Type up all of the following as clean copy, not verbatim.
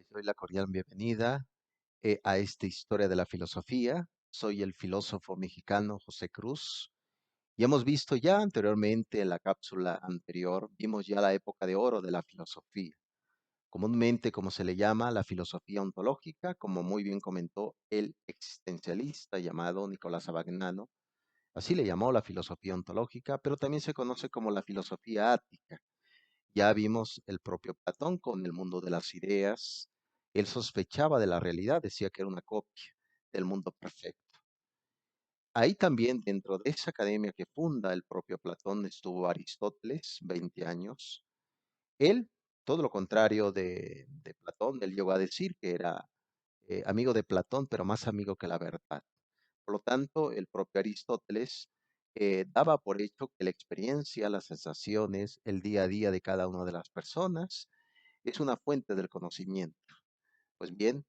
Les doy la cordial bienvenida a esta historia de la filosofía. Soy el filósofo mexicano José Cruz y hemos visto ya anteriormente en la cápsula anterior, vimos ya la época de oro de la filosofía, comúnmente como se le llama la filosofía ontológica, como muy bien comentó el existencialista llamado Nicolás Abagnano. Así le llamó la filosofía ontológica, pero también se conoce como la filosofía ática. Ya vimos el propio Platón con el mundo de las ideas. Él sospechaba de la realidad, decía que era una copia del mundo perfecto. Ahí también, dentro de esa academia que funda el propio Platón, estuvo Aristóteles, 20 años. Él, todo lo contrario de Platón, él llegó a decir que era amigo de Platón, pero más amigo que la verdad. Por lo tanto, el propio Aristóteles daba por hecho que la experiencia, las sensaciones, el día a día de cada una de las personas es una fuente del conocimiento. Pues bien,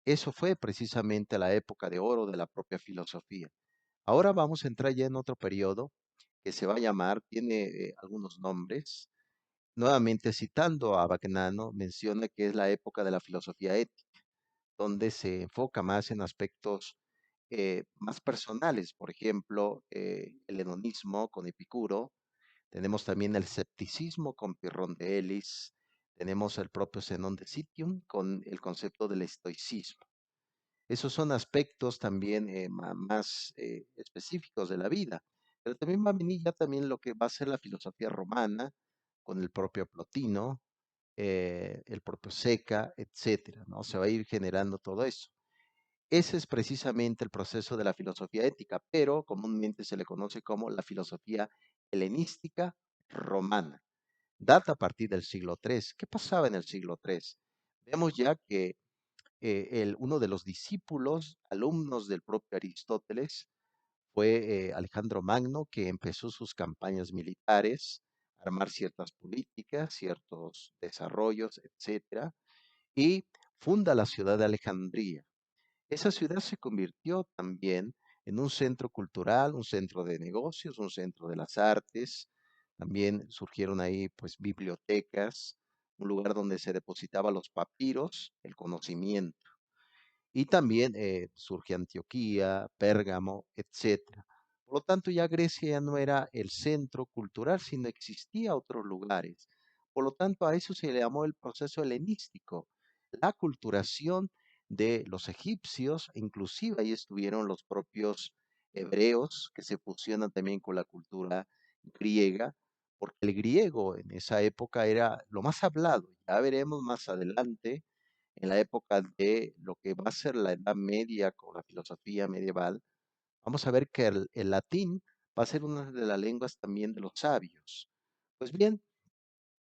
eso fue precisamente la época de oro de la propia filosofía. Ahora vamos a entrar ya en otro periodo que se va a llamar, tiene algunos nombres. Nuevamente citando a Bagnano, menciona que es la época de la filosofía ética, donde se enfoca más en aspectos más personales, por ejemplo, el hedonismo con Epicuro. Tenemos también el escepticismo con Pirrón de Elis, tenemos el propio Zenón de Citium con el concepto del estoicismo. Esos son aspectos también más específicos de la vida, pero también va a venir ya también lo que va a ser la filosofía romana con el propio Plotino, el propio Seca, etcétera, ¿no? Se va a ir generando todo eso. Ese es precisamente el proceso de la filosofía ética, pero comúnmente se le conoce como la filosofía helenística romana. Data a partir del siglo III. ¿Qué pasaba en el siglo III? Vemos ya que uno de los discípulos, alumnos del propio Aristóteles, fue Alejandro Magno, que empezó sus campañas militares, armar ciertas políticas, ciertos desarrollos, etcétera, y funda la ciudad de Alejandría. Esa ciudad se convirtió también en un centro cultural, un centro de negocios, un centro de las artes. También surgieron ahí pues bibliotecas, un lugar donde se depositaba los papiros, el conocimiento. Y también surge Antioquía, Pérgamo, etcétera. Por lo tanto, ya Grecia ya no era el centro cultural, sino existía otros lugares. Por lo tanto, a eso se le llamó el proceso helenístico, la culturación de los egipcios, inclusive ahí estuvieron los propios hebreos que se fusionan también con la cultura griega, porque el griego en esa época era lo más hablado. Ya veremos más adelante en la época de lo que va a ser la Edad Media con la filosofía medieval, vamos a ver que el latín va a ser una de las lenguas también de los sabios. Pues bien,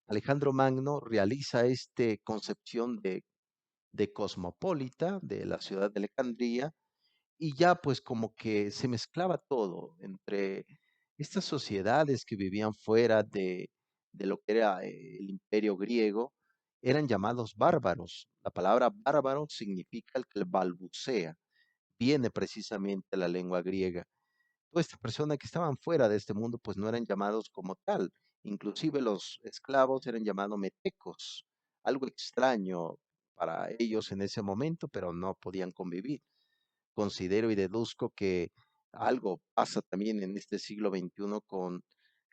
Alejandro Magno realiza esta concepción de cosmopolita de la ciudad de Alejandría y ya pues como que se mezclaba todo entre estas sociedades que vivían fuera de lo que era el imperio griego, eran llamados bárbaros. La palabra bárbaro significa el que balbucea, viene precisamente de la lengua griega. Todas estas personas que estaban fuera de este mundo pues no eran llamados como tal, inclusive los esclavos eran llamados metecos, algo extraño para ellos en ese momento, pero no podían convivir. Considero y deduzco que algo pasa también en este siglo XXI con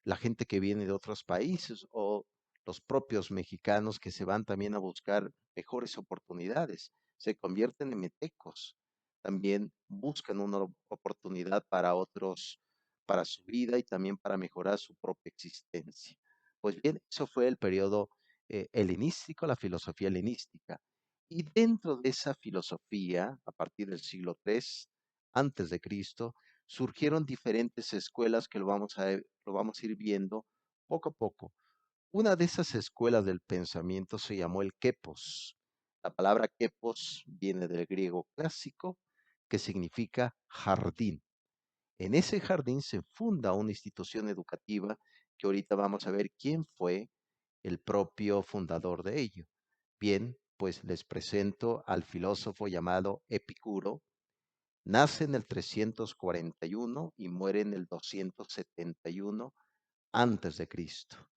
la gente que viene de otros países o los propios mexicanos que se van también a buscar mejores oportunidades, se convierten en metecos, también buscan una oportunidad para otros, para su vida y también para mejorar su propia existencia. Pues bien, eso fue el periodo helenístico, la filosofía helenística. Y dentro de esa filosofía, a partir del siglo III antes de Cristo, surgieron diferentes escuelas que lo vamos a ir viendo poco a poco. Una de esas escuelas del pensamiento se llamó el quepos. La palabra quepos viene del griego clásico, que significa jardín. En ese jardín se funda una institución educativa que ahorita vamos a ver quién fue el propio fundador de ello. Bien, pues les presento al filósofo llamado Epicuro. Nace en el 341 y muere en el 271 antes de Cristo.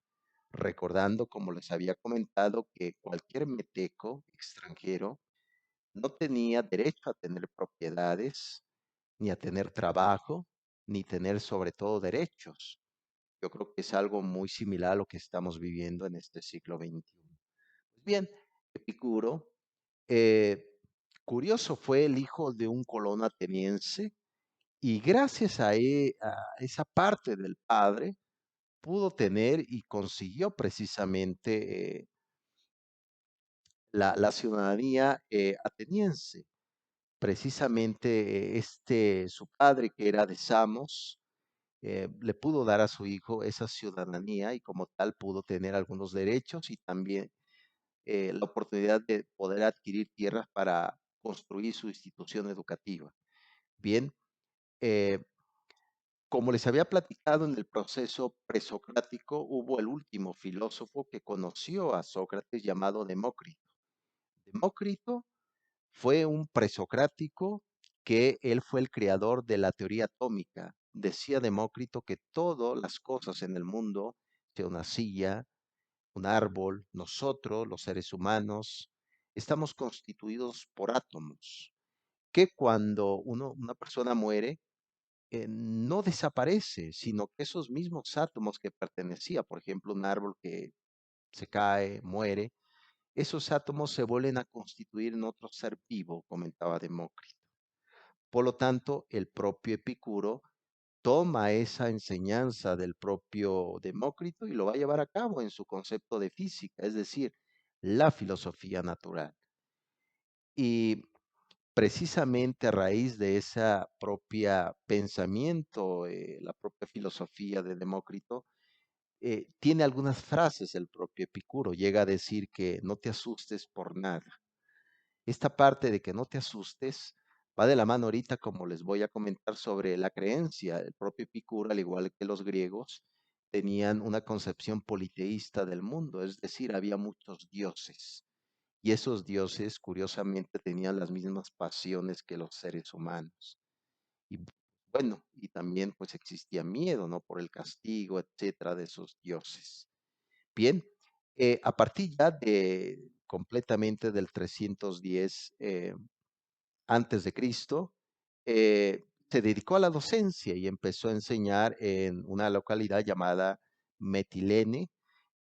recordando, como les había comentado, que cualquier meteco extranjero no tenía derecho a tener propiedades, ni a tener trabajo, ni tener sobre todo derechos. Yo creo que es algo muy similar a lo que estamos viviendo en este siglo XXI. Pues bien, Epicuro, eh, curioso, fue el hijo de un colono ateniense y gracias a esa parte del padre pudo tener y consiguió precisamente la ciudadanía ateniense. Precisamente su padre, que era de Samos, le pudo dar a su hijo esa ciudadanía y como tal pudo tener algunos derechos y también la oportunidad de poder adquirir tierras para construir su institución educativa. Bien, eh, como les había platicado en el proceso presocrático, hubo el último filósofo que conoció a Sócrates llamado Demócrito. Demócrito fue un presocrático que él fue el creador de la teoría atómica. Decía Demócrito que todas las cosas en el mundo, sea una silla, un árbol, nosotros, los seres humanos, estamos constituidos por átomos, que cuando una persona muere, no desaparece, sino que esos mismos átomos que pertenecía, por ejemplo, un árbol que se cae, muere, esos átomos se vuelven a constituir en otro ser vivo, comentaba Demócrito. Por lo tanto, el propio Epicuro toma esa enseñanza del propio Demócrito y lo va a llevar a cabo en su concepto de física, es decir, la filosofía natural. Y precisamente a raíz de esa propia pensamiento, la propia filosofía de Demócrito, tiene algunas frases el propio Epicuro. Llega a decir que no te asustes por nada. Esta parte de que no te asustes va de la mano ahorita, como les voy a comentar sobre la creencia. El propio Epicuro, al igual que los griegos, tenían una concepción politeísta del mundo, es decir, había muchos dioses. Y esos dioses, curiosamente, tenían las mismas pasiones que los seres humanos. Y bueno, y también pues existía miedo, ¿no? Por el castigo, etcétera, de esos dioses. Bien, a partir ya de completamente del 310 antes de Cristo, se dedicó a la docencia y empezó a enseñar en una localidad llamada Metilene,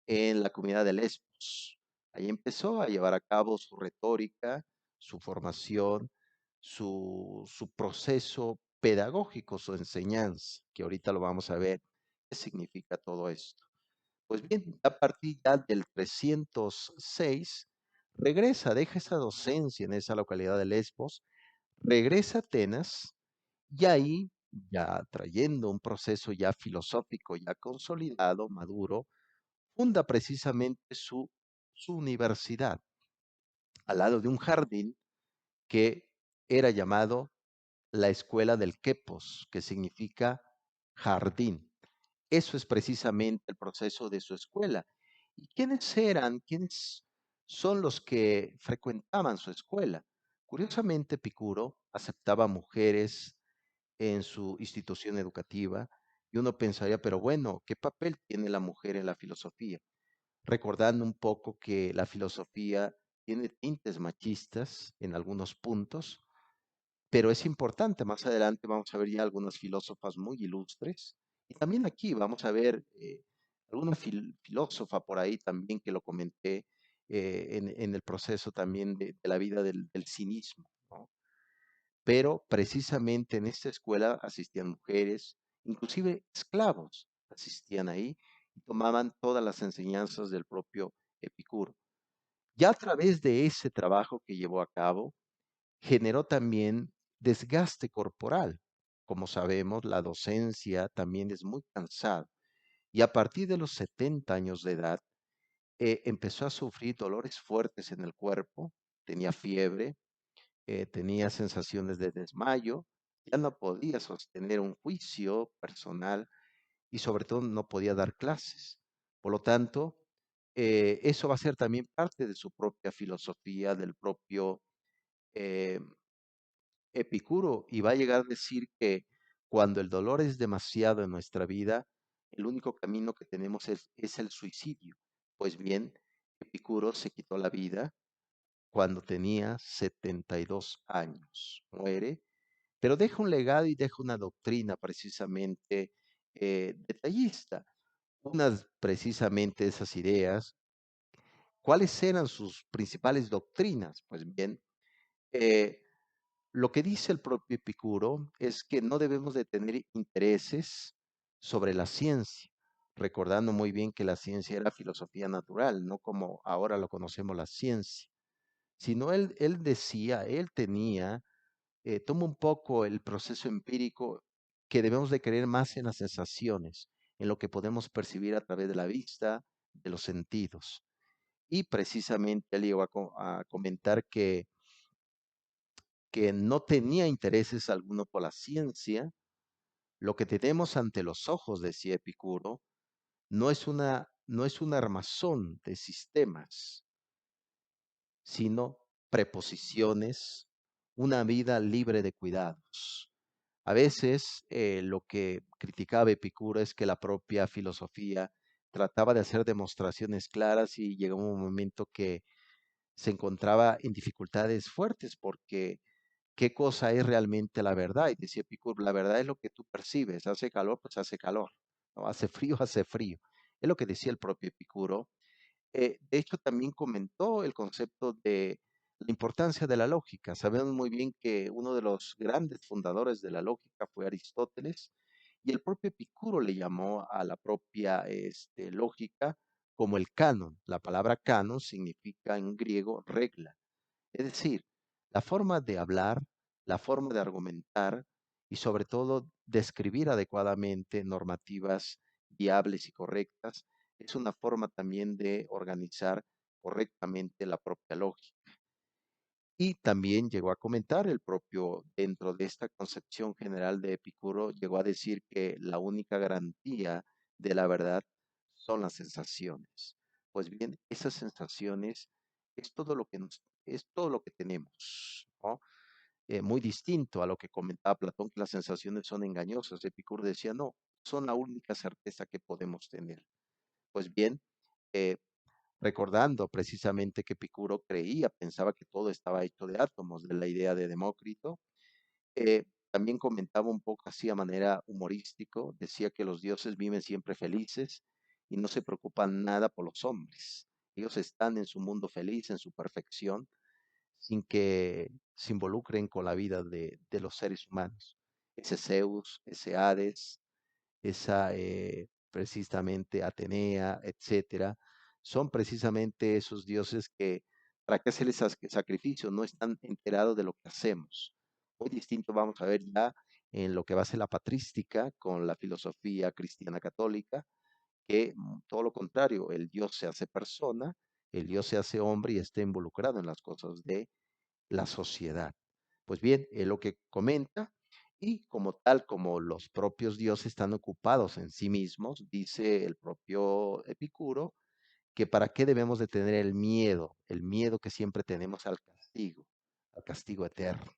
en la comunidad de Lesbos. Ahí empezó a llevar a cabo su retórica, su formación, su proceso pedagógico, su enseñanza, que ahorita lo vamos a ver qué significa todo esto. Pues bien, a partir ya del 306, regresa, deja esa docencia en esa localidad de Lesbos, regresa a Atenas y ahí, ya trayendo un proceso ya filosófico, ya consolidado, maduro, funda precisamente su universidad al lado de un jardín que era llamado la Escuela del Quepos, que significa jardín. Eso es precisamente el proceso de su escuela. ¿Y quiénes eran? ¿Quiénes son los que frecuentaban su escuela? Curiosamente, Picuro aceptaba mujeres en su institución educativa y uno pensaría, pero bueno, ¿qué papel tiene la mujer en la filosofía? Recordando un poco que la filosofía tiene tintes machistas en algunos puntos, pero es importante. Más adelante vamos a ver ya algunas filósofas muy ilustres. Y también aquí vamos a ver alguna filósofa por ahí también que lo comenté en el proceso también de la vida del cinismo, ¿no? Pero precisamente en esta escuela asistían mujeres, inclusive esclavos asistían ahí y tomaban todas las enseñanzas del propio Epicuro. Ya a través de ese trabajo que llevó a cabo, generó también desgaste corporal. Como sabemos, la docencia también es muy cansada y a partir de los 70 años de edad empezó a sufrir dolores fuertes en el cuerpo, tenía fiebre, tenía sensaciones de desmayo, ya no podía sostener un juicio personal y sobre todo no podía dar clases. Por lo tanto, eso va a ser también parte de su propia filosofía, del propio eh, Epicuro, y va a llegar a decir que cuando el dolor es demasiado en nuestra vida, el único camino que tenemos es el suicidio. Pues bien, Epicuro se quitó la vida cuando tenía 72 años. Muere, pero deja un legado y deja una doctrina precisamente detallista. Unas precisamente esas ideas. ¿Cuáles eran sus principales doctrinas? Pues bien, eh, lo que dice el propio Epicuro es que no debemos de tener intereses sobre la ciencia, recordando muy bien que la ciencia era filosofía natural, no como ahora lo conocemos la ciencia, sino él decía, él tenía, toma un poco el proceso empírico que debemos de creer más en las sensaciones, en lo que podemos percibir a través de la vista, de los sentidos. Y precisamente él llegó a comentar que no tenía intereses alguno por la ciencia. Lo que tenemos ante los ojos, decía Epicuro, no es un armazón de sistemas, sino preposiciones, una vida libre de cuidados. A veces lo que criticaba Epicuro es que la propia filosofía trataba de hacer demostraciones claras y llegó un momento que se encontraba en dificultades fuertes porque qué cosa es realmente la verdad. Y decía Epicuro, la verdad es lo que tú percibes. Hace calor, pues hace calor. ¿No? Hace frío, hace frío. Es lo que decía el propio Epicuro. De hecho, también comentó el concepto de la importancia de la lógica. Sabemos muy bien que uno de los grandes fundadores de la lógica fue Aristóteles y el propio Epicuro le llamó a la propia lógica como el canon. La palabra canon significa en griego regla. Es decir, la forma de hablar, la forma de argumentar y sobre todo describir adecuadamente normativas viables y correctas es una forma también de organizar correctamente la propia lógica. Y también llegó a comentar el propio, dentro de esta concepción general de Epicuro, llegó a decir que la única garantía de la verdad son las sensaciones. Pues bien, esas sensaciones es todo lo que tenemos, ¿no? Muy distinto a lo que comentaba Platón, que las sensaciones son engañosas. Epicuro decía, no, son la única certeza que podemos tener. Pues bien, eh, recordando precisamente que Epicuro creía, pensaba que todo estaba hecho de átomos, de la idea de Demócrito. Eh, También comentaba un poco así a manera humorístico, decía que los dioses viven siempre felices y no se preocupan nada por los hombres. Ellos están en su mundo feliz, en su perfección, sin que se involucren con la vida de los seres humanos. Ese Zeus, ese Hades, esa precisamente Atenea, etcétera, son precisamente esos dioses que, ¿para qué hacerles sacrificio? No están enterados de lo que hacemos. Muy distinto vamos a ver ya en lo que va a ser la patrística con la filosofía cristiana católica, que todo lo contrario, el Dios se hace persona, el Dios se hace hombre y está involucrado en las cosas de la sociedad. Pues bien, es lo que comenta, y como tal, como los propios dioses están ocupados en sí mismos, dice el propio Epicuro, que para qué debemos de tener el miedo que siempre tenemos al castigo eterno.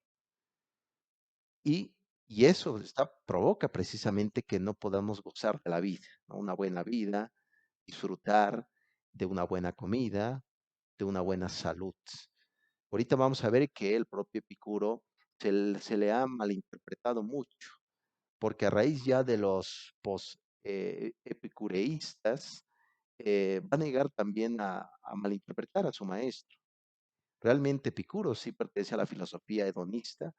Y, y eso provoca precisamente que no podamos gozar de la vida, ¿no? Una buena vida, disfrutar de una buena comida, de una buena salud. Ahorita vamos a ver que el propio Epicuro se le ha malinterpretado mucho, porque a raíz ya de los epicureístas, va a negar también a malinterpretar a su maestro. Realmente Epicuro sí pertenece a la filosofía hedonista,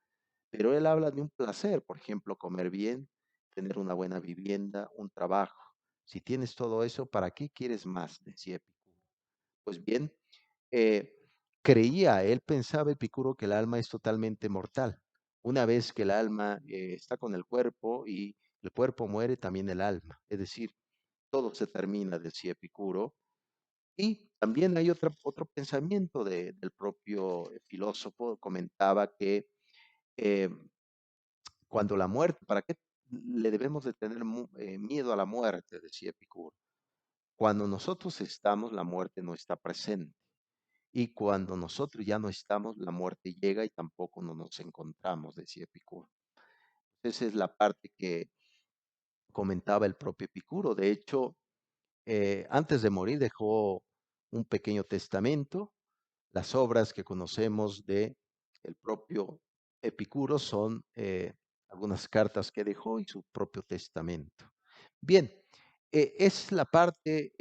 pero él habla de un placer, por ejemplo, comer bien, tener una buena vivienda, un trabajo. Si tienes todo eso, ¿para qué quieres más? Decía Epicuro. Pues bien, eh, él pensaba Epicuro que el alma es totalmente mortal. Una vez que el alma está con el cuerpo y el cuerpo muere, también el alma. Es decir, todo se termina, decía Epicuro. Y también hay otro pensamiento del propio filósofo, comentaba que eh, cuando la muerte, ¿para qué le debemos de tener miedo a la muerte? Decía Epicuro. Cuando nosotros estamos, la muerte no está presente. Y cuando nosotros ya no estamos, la muerte llega y tampoco no nos encontramos, decía Epicuro. Esa es la parte comentaba el propio Epicuro. De hecho, antes de morir dejó un pequeño testamento. Las obras que conocemos de el propio Epicuro son algunas cartas que dejó y su propio testamento. Bien, es la parte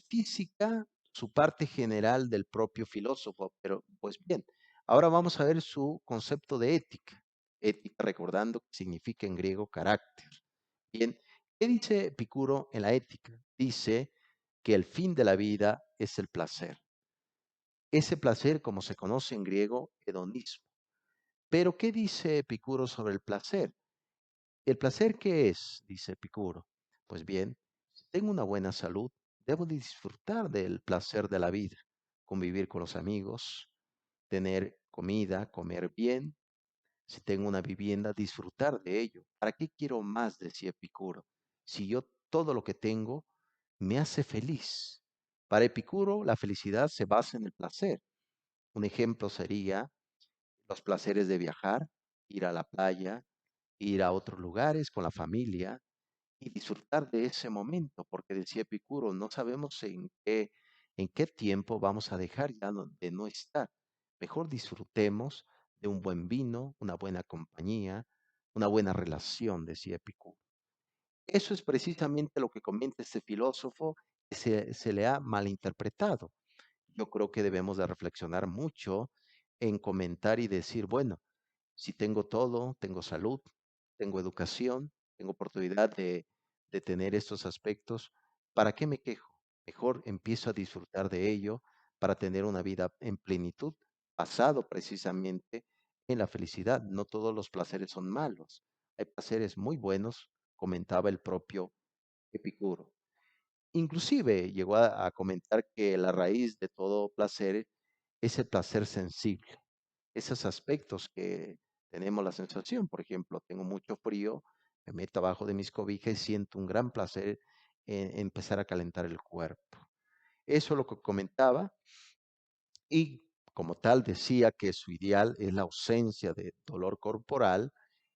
física, su parte general del propio filósofo, pero pues bien, ahora vamos a ver su concepto de ética. Ética, recordando que significa en griego carácter. Bien, ¿qué dice Epicuro en la ética? Dice que el fin de la vida es el placer. Ese placer, como se conoce en griego, hedonismo. Pero, ¿qué dice Epicuro sobre el placer? ¿El placer qué es? Dice Epicuro. Pues bien, si tengo una buena salud, debo disfrutar del placer de la vida, convivir con los amigos, tener comida, comer bien. Si tengo una vivienda, disfrutar de ello. ¿Para qué quiero más? Decía Epicuro. Si yo todo lo que tengo me hace feliz. Para Epicuro, la felicidad se basa en el placer. Un ejemplo sería los placeres de viajar, ir a la playa, ir a otros lugares con la familia y disfrutar de ese momento, porque decía Epicuro, no sabemos en qué tiempo vamos a dejar ya de no estar. Mejor disfrutemos de un buen vino, una buena compañía, una buena relación, decía Epicuro. Eso es precisamente lo que comenta este filósofo que se le ha malinterpretado. Yo creo que debemos de reflexionar mucho en comentar y decir, bueno, si tengo todo, tengo salud, tengo educación, tengo oportunidad de tener estos aspectos, ¿para qué me quejo? Mejor empiezo a disfrutar de ello para tener una vida en plenitud, basado precisamente en la felicidad. No todos los placeres son malos. Hay placeres muy buenos, comentaba el propio Epicuro. Inclusive llegó a comentar que la raíz de todo placer es el placer sensible. Esos aspectos que tenemos la sensación, por ejemplo, tengo mucho frío, me meto abajo de mis cobijas y siento un gran placer en empezar a calentar el cuerpo. Eso es lo que comentaba y como tal decía que su ideal es la ausencia de dolor corporal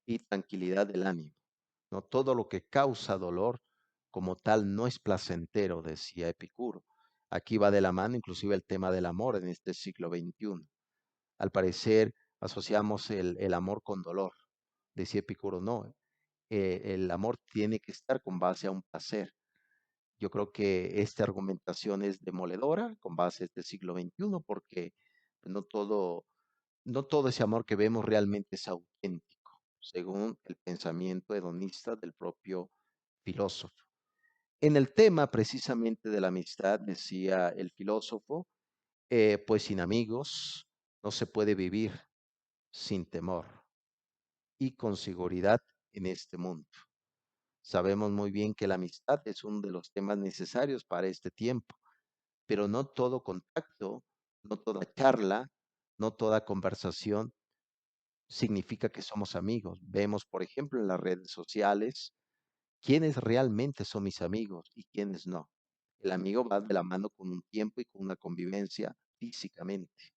y tranquilidad del ánimo. No todo lo que causa dolor como tal no es placentero, decía Epicuro. Aquí va de la mano inclusive el tema del amor en este siglo XXI. Al parecer asociamos el amor con dolor. Decía Epicuro, no, el amor tiene que estar con base a un placer. Yo creo que esta argumentación es demoledora con base a este siglo XXI porque no todo, no todo ese amor que vemos realmente es auténtico, según el pensamiento hedonista del propio filósofo. En el tema precisamente de la amistad, decía el filósofo, pues sin amigos no se puede vivir sin temor y con seguridad en este mundo. Sabemos muy bien que la amistad es uno de los temas necesarios para este tiempo, pero no todo contacto, no toda charla, no toda conversación significa que somos amigos. Vemos, por ejemplo, en las redes sociales quiénes realmente son mis amigos y quiénes no. El amigo va de la mano con un tiempo y con una convivencia físicamente.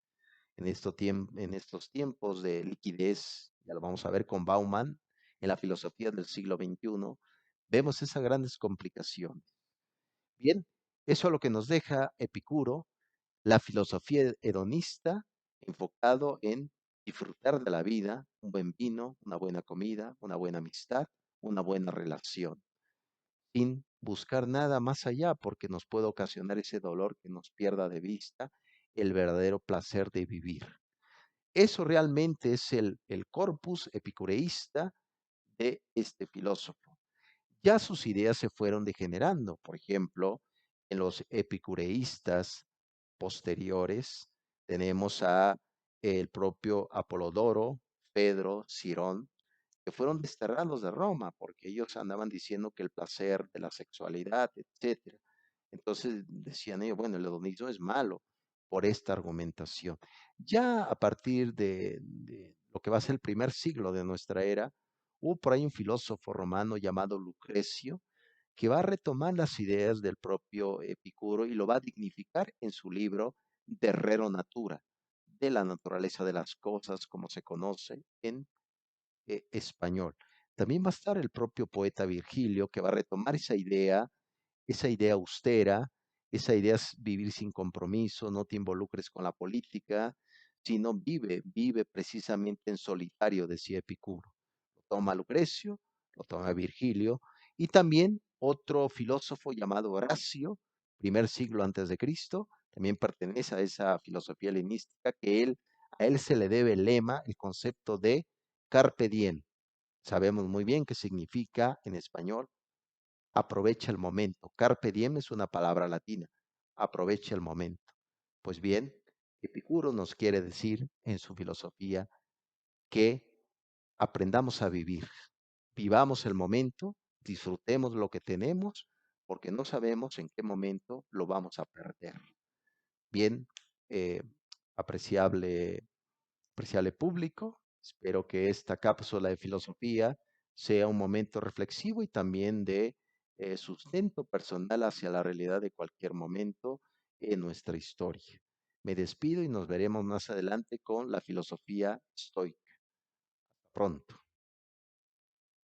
En estos tiempos de liquidez, ya lo vamos a ver con Bauman, en la filosofía del siglo XXI, vemos esas grandes complicaciones. Bien, eso es lo que nos deja Epicuro, la filosofía hedonista, enfocado en disfrutar de la vida, un buen vino, una buena comida, una buena amistad, una buena relación, sin buscar nada más allá, porque nos puede ocasionar ese dolor que nos pierda de vista el verdadero placer de vivir. Eso realmente es el corpus epicureísta de este filósofo. Ya sus ideas se fueron degenerando. Por ejemplo, en los epicureístas posteriores tenemos a el propio Apolodoro, Pedro, Cirón, que fueron desterrados de Roma porque ellos andaban diciendo que el placer de la sexualidad, etcétera. Entonces decían ellos, bueno, el hedonismo es malo por esta argumentación. Ya a partir de lo que va a ser el primer siglo de nuestra era, hubo por ahí un filósofo romano llamado Lucrecio que va a retomar las ideas del propio Epicuro y lo va a dignificar en su libro De Rero Natura, de la naturaleza de las cosas como se conoce en español. también va a estar el propio poeta Virgilio, que va a retomar esa idea austera, esa idea es vivir sin compromiso, no te involucres con la política, sino vive precisamente en solitario, decía Epicuro. Lo toma Lucrecio, lo toma Virgilio, y también otro filósofo llamado Horacio, primer siglo antes de Cristo, también pertenece a esa filosofía helenística a él se le debe el lema, el concepto de carpe diem. Sabemos muy bien qué significa en español aprovecha el momento. Carpe diem es una palabra latina. Aprovecha el momento. Pues bien, Epicuro nos quiere decir en su filosofía que aprendamos a vivir. Vivamos el momento, disfrutemos lo que tenemos, porque no sabemos en qué momento lo vamos a perder. Bien, eh, apreciable apreciable público. Espero que esta cápsula de filosofía sea un momento reflexivo y también de sustento personal hacia la realidad de cualquier momento en nuestra historia. Me despido y nos veremos más adelante con la filosofía estoica. Pronto.